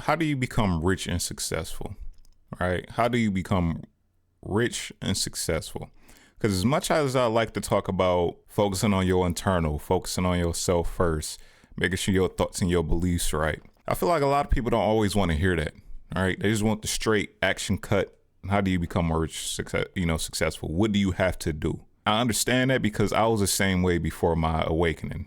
how do you become rich and successful, right? How do you become rich and successful? Because as much as I like to talk about focusing on your internal, focusing on yourself first, making sure your thoughts and your beliefs right, I feel like a lot of people don't always want to hear that. All right, they just want the straight action cut. How do you become rich, successful? What do you have to do? I understand that because I was the same way before my awakening,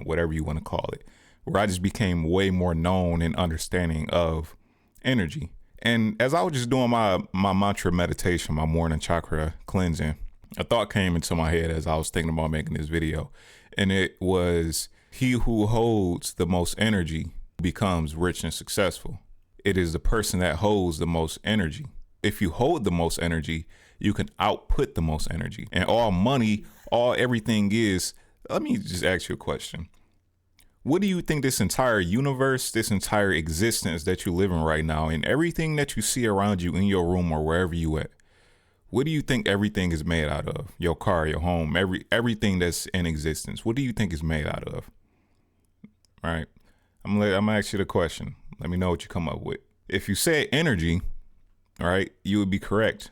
whatever you want to call it, where I just became way more known and understanding of energy. And as I was just doing my mantra meditation, my morning chakra cleansing, a thought came into my head as I was thinking about making this video. And it was, he who holds the most energy becomes rich and successful. It is the person that holds the most energy. If you hold the most energy, you can output the most energy. And all money, all everything is, let me just ask you a question. What do you think this entire universe, this entire existence that you live in right now, and everything that you see around you in your room or wherever you at, what do you think everything is made out of? Your car, your home, everything that's in existence. What do you think is made out of? All right. I'm gonna ask you the question. Let me know what you come up with. If you said energy, all right, you would be correct.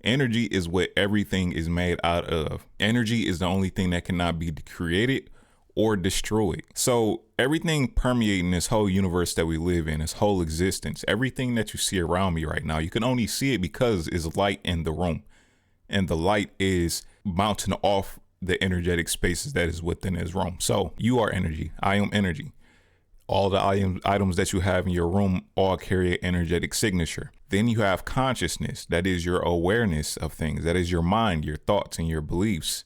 Energy is what everything is made out of. Energy is the only thing that cannot be created or destroyed. So everything permeating this whole universe that we live in, this whole existence, everything that you see around me right now, you can only see it because there's light in the room. And the light is bouncing off the energetic spaces that is within this room. So you are energy. I am energy. All the items that you have in your room all carry an energetic signature. Then you have consciousness. That is your awareness of things. That is your mind, your thoughts, and your beliefs.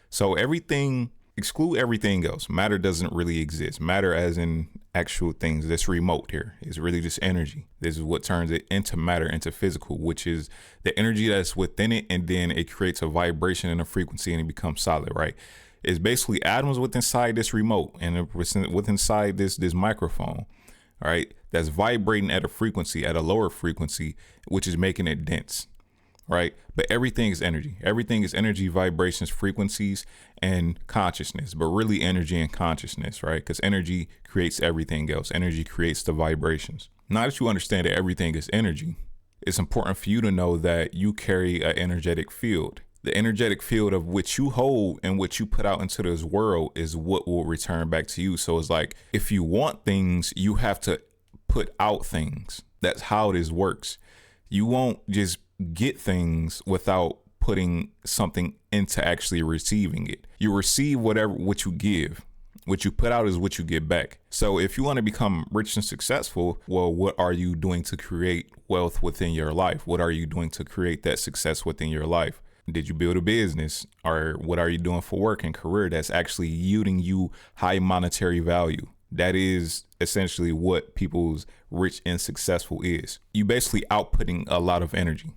So everything, exclude everything else. Matter doesn't really exist. Matter as in actual things that's remote here. It's really just energy. This is what turns it into matter, into physical, which is the energy that's within it. And then it creates a vibration and a frequency and it becomes solid, right? It's basically atoms within inside this remote and within inside this microphone, all right, that's vibrating at a frequency, at a lower frequency, which is making it dense, right? But everything is energy. Everything is energy, vibrations, frequencies, and consciousness, but really energy and consciousness, right? Because energy creates everything else. Energy creates the vibrations. Now that you understand that everything is energy, it's important for you to know that you carry an energetic field. The energetic field of which you hold and what you put out into this world is what will return back to you. So it's like, if you want things, you have to put out things. That's how this works. You won't just get things without putting something into actually receiving it. You receive what you give. What you put out is what you get back. So if you want to become rich and successful, well, what are you doing to create wealth within your life? What are you doing to create that success within your life? Did you build a business, or what are you doing for work and career that's actually yielding you high monetary value? That is essentially what people's rich and successful is. You basically outputting a lot of energy,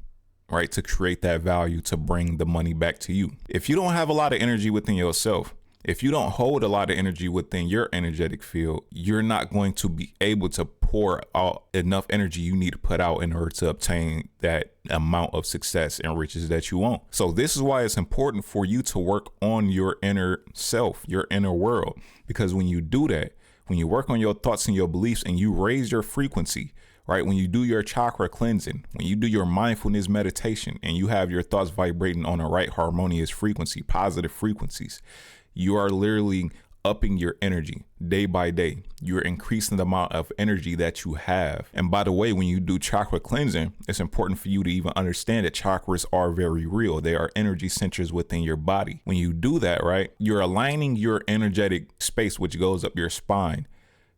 right? To create that value, to bring the money back to you. If you don't have a lot of energy within yourself, if you don't hold a lot of energy within your energetic field, you're not going to be able to pour out enough energy you need to put out in order to obtain that amount of success and riches that you want. So this is why it's important for you to work on your inner self, your inner world, because when you do that, when you work on your thoughts and your beliefs and you raise your frequency, right? When you do your chakra cleansing, when you do your mindfulness meditation and you have your thoughts vibrating on a right harmonious frequency, positive frequencies, you are literally upping your energy day by day. You're increasing the amount of energy that you have. And by the way, when you do chakra cleansing, it's important for you to even understand that chakras are very real. They are energy centers within your body. When you do that, right, you're aligning your energetic space, which goes up your spine,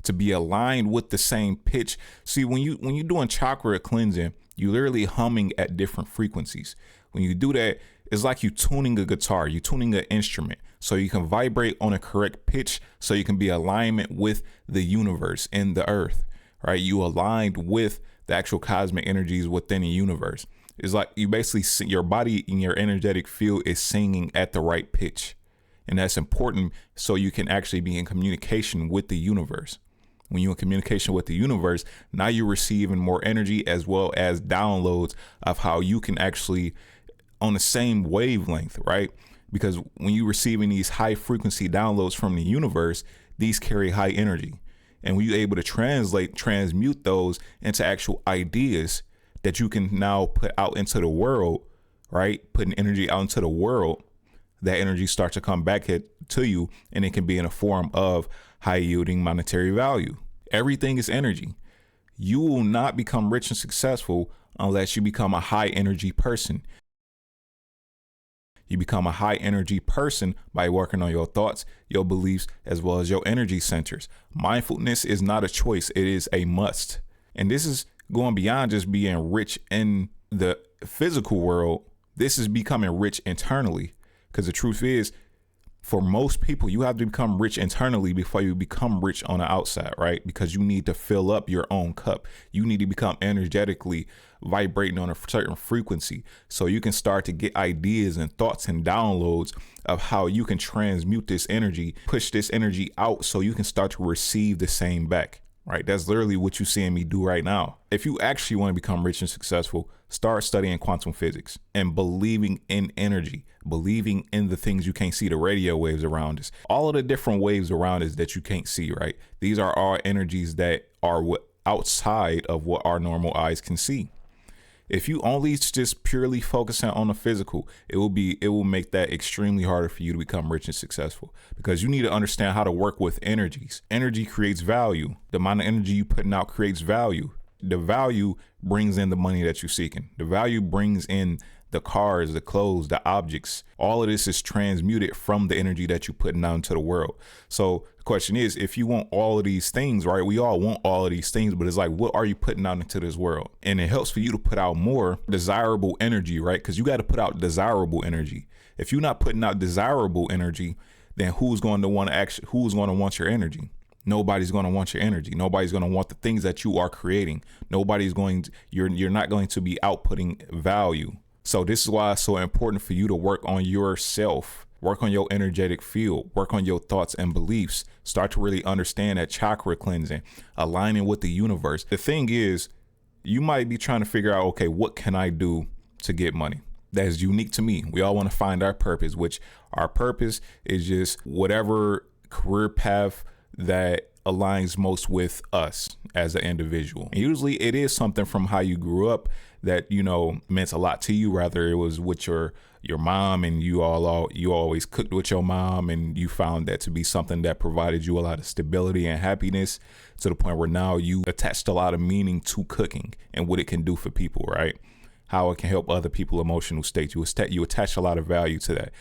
to be aligned with the same pitch. See, when you're doing chakra cleansing, you're literally humming at different frequencies. When you do that, it's like you tuning a guitar, you tuning an instrument, so you can vibrate on a correct pitch, so you can be alignment with the universe and the earth, right? You aligned with the actual cosmic energies within the universe. It's like you basically, your body in your energetic field is singing at the right pitch. And that's important so you can actually be in communication with the universe. When you're in communication with the universe, now you're receiving more energy as well as downloads of how you can actually on the same wavelength, right? Because when you're receiving these high frequency downloads from the universe, these carry high energy. And when you're able to transmute those into actual ideas that you can now put out into the world, right? Putting energy out into the world, that energy starts to come back to you, and it can be in a form of high yielding monetary value. Everything is energy. You will not become rich and successful unless you become a high energy person. You become a high energy person by working on your thoughts, your beliefs, as well as your energy centers. Mindfulness is not a choice. It is a must. And this is going beyond just being rich in the physical world. This is becoming rich internally. Because the truth is, for most people, you have to become rich internally before you become rich on the outside, right? Because you need to fill up your own cup. You need to become energetically vibrating on a certain frequency so you can start to get ideas and thoughts and downloads of how you can transmute this energy, push this energy out so you can start to receive the same back, right? That's literally what you're seeing me do right now. If you actually want to become rich and successful, start studying quantum physics and believing in energy, believing in the things you can't see, the radio waves around us, all of the different waves around us that you can't see, right? These are all energies that are outside of what our normal eyes can see. If you only just purely focusing on the physical, it will make that extremely harder for you to become rich and successful, because you need to understand how to work with energies. Energy creates value. The amount of energy you putting out creates value. The value brings in the money that you're seeking. The value brings in the cars, the clothes, the objects. All of this is transmuted from the energy that you're putting out into the world. So the question is, if you want all of these things, right? We all want all of these things, but it's like, what are you putting out into this world? And it helps for you to put out more desirable energy, right? Because you got to put out desirable energy. If you're not putting out desirable energy, then who's going to want your energy? Nobody's going to want your energy. Nobody's going to want the things that you are creating. You're not going to be outputting value. So this is why it's so important for you to work on yourself, work on your energetic field, work on your thoughts and beliefs, start to really understand that chakra cleansing, aligning with the universe. The thing is, you might be trying to figure out, okay, what can I do to get money? That is unique to me. We all want to find our purpose, which our purpose is just whatever career path that aligns most with us as an individual. And usually it is something from how you grew up that, meant a lot to you, rather it was with your mom and you always cooked with your mom and you found that to be something that provided you a lot of stability and happiness, to the point where now you attached a lot of meaning to cooking and what it can do for people, right? How it can help other people emotional states. You attach a lot of value to that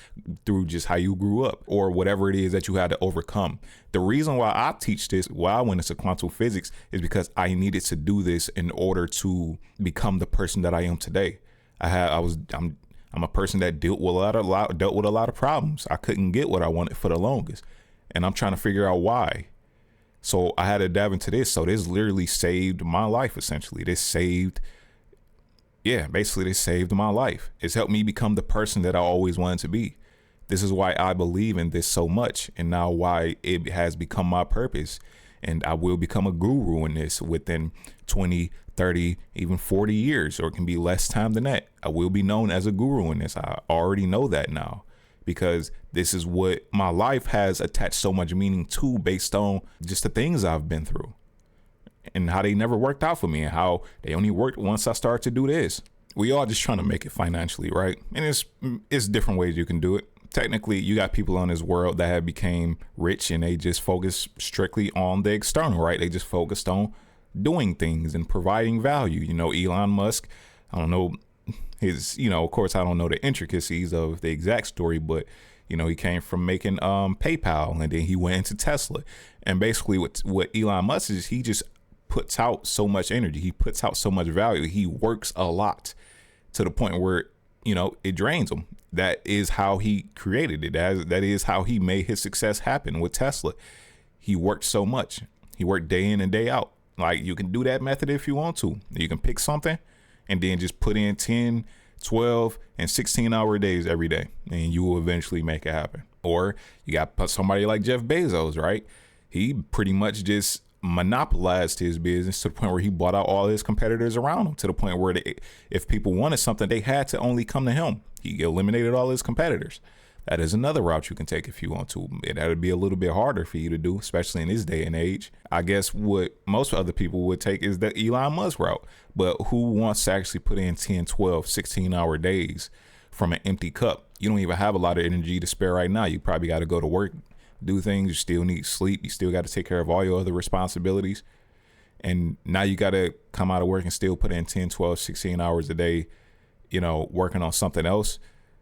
through just how you grew up or whatever it is that you had to overcome. The reason why I teach this, why I went into quantum physics, is because I needed to do this in order to become the person that I am today. I'm a person that dealt with a lot of problems. I couldn't get what I wanted for the longest, and I'm trying to figure out why. So I had to dive into this. So this literally saved my life. Essentially, this saved my life. It's helped me become the person that I always wanted to be. This is why I believe in this so much, and now why it has become my purpose. And I will become a guru in this within 20, 30, even 40 years, or it can be less time than that. I will be known as a guru in this. I already know that now, because this is what my life has attached so much meaning to, based on just the things I've been through and how they never worked out for me and how they only worked once I started to do this. We all just trying to make it financially, right? And it's different ways you can do it. Technically, you got people on this world that have became rich and they just focus strictly on the external, right? They just focused on doing things and providing value. Elon Musk, I don't know of course, I don't know the intricacies of the exact story, but he came from making PayPal, and then he went into Tesla. And basically what Elon Musk is, he just puts out so much energy. He puts out so much value. He works a lot to the point where, it drains him. That is how he created it. That is how he made his success happen with Tesla. He worked so much. He worked day in and day out. Like, you can do that method if you want to. You can pick something and then just put in 10, 12, and 16-hour days every day, and you will eventually make it happen. Or you got somebody like Jeff Bezos, right? He pretty much just monopolized his business to the point where he bought out all his competitors around him, to the point where if people wanted something, they had to only come to him. He eliminated all his competitors. That is another route you can take if you want to. That would be a little bit harder for you to do, especially in this day and age. I guess what most other people would take is the Elon Musk route. But who wants to actually put in 10, 12, 16-hour days from an empty cup? You don't even have a lot of energy to spare right now. You probably got to go to work, do things. You still need sleep. You still got to take care of all your other responsibilities. And now you got to come out of work and still put in 10, 12, 16 hours a day, working on something else.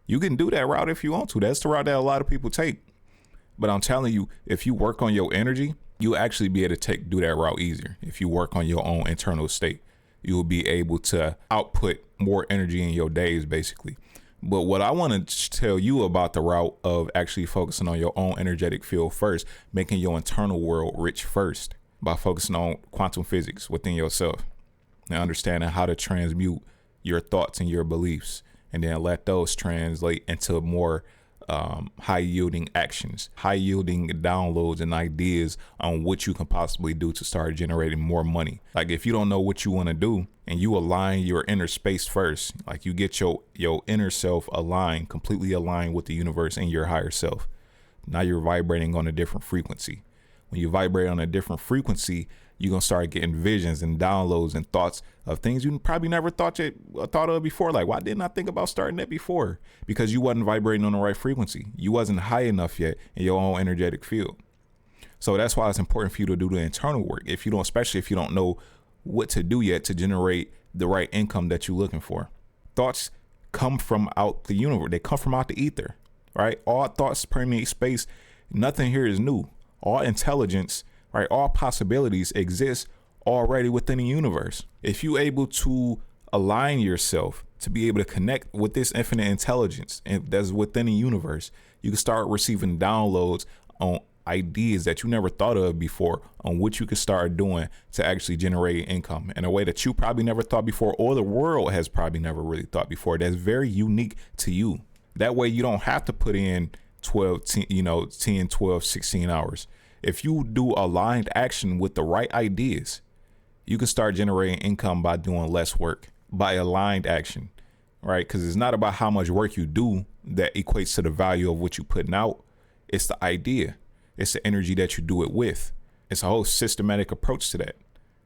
You can do that route if you want to. That's the route that a lot of people take. But I'm telling you, if you work on your energy, you'll actually be able to do that route easier. If you work on your own internal state, you will be able to output more energy in your days, basically. But what I want to tell you about the route of actually focusing on your own energetic field first, making your internal world rich first by focusing on quantum physics within yourself and understanding how to transmute your thoughts and your beliefs, and then let those translate into more high-yielding actions, high-yielding downloads and ideas on what you can possibly do to start generating more money. Like if you don't know what you want to do and you align your inner space first, like you get your inner self aligned, completely aligned with the universe and your higher self. Now you're vibrating on a different frequency. When you vibrate on a different frequency, you're going to start getting visions and downloads and thoughts of things you probably never thought of before. Like, why didn't I think about starting that before? Because you wasn't vibrating on the right frequency. You wasn't high enough yet in your own energetic field. So that's why it's important for you to do the internal work. Especially if you don't know what to do yet to generate the right income that you're looking for. Thoughts come from out the universe. They come from out the ether, right? All thoughts permeate space. Nothing here is new. All intelligence, right? All possibilities exist already within the universe. If you're able to align yourself to be able to connect with this infinite intelligence and that's within the universe, you can start receiving downloads on ideas that you never thought of before, on what you can start doing to actually generate income in a way that you probably never thought before, or the world has probably never really thought before. That's very unique to you. That way you don't have to put in 10, 12, 16 hours. If you do aligned action with the right ideas, you can start generating income by doing less work, by aligned action, right? Because it's not about how much work you do that equates to the value of what you're putting out. It's the idea. It's the energy that you do it with. It's a whole systematic approach to that.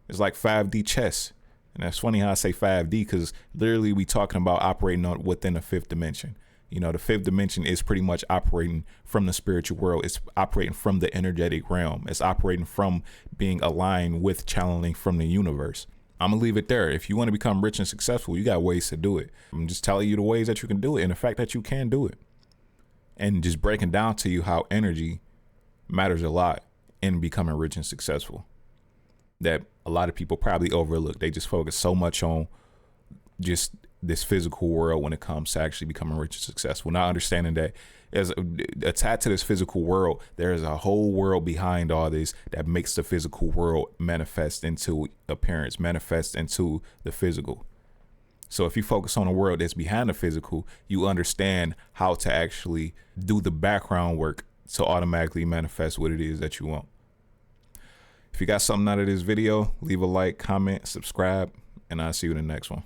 It's like 5D chess. And that's funny how I say 5D, because literally we talking about operating within the fifth dimension. The fifth dimension is pretty much operating from the spiritual world. It's operating from the energetic realm. It's operating from being aligned with channeling from the universe. I'm going to leave it there. If you want to become rich and successful, you got ways to do it. I'm just telling you the ways that you can do it and the fact that you can do it. And just breaking down to you how energy matters a lot in becoming rich and successful that a lot of people probably overlook. They just focus so much on just this physical world when it comes to actually becoming rich and successful, not understanding that as attached to this physical world, there is a whole world behind all this that makes the physical world manifest into appearance, manifest into the physical. So if you focus on the world that's behind the physical, you understand how to actually do the background work to automatically manifest what it is that you want. If you got something out of this video, leave a like, comment, subscribe, and I'll see you in the next one.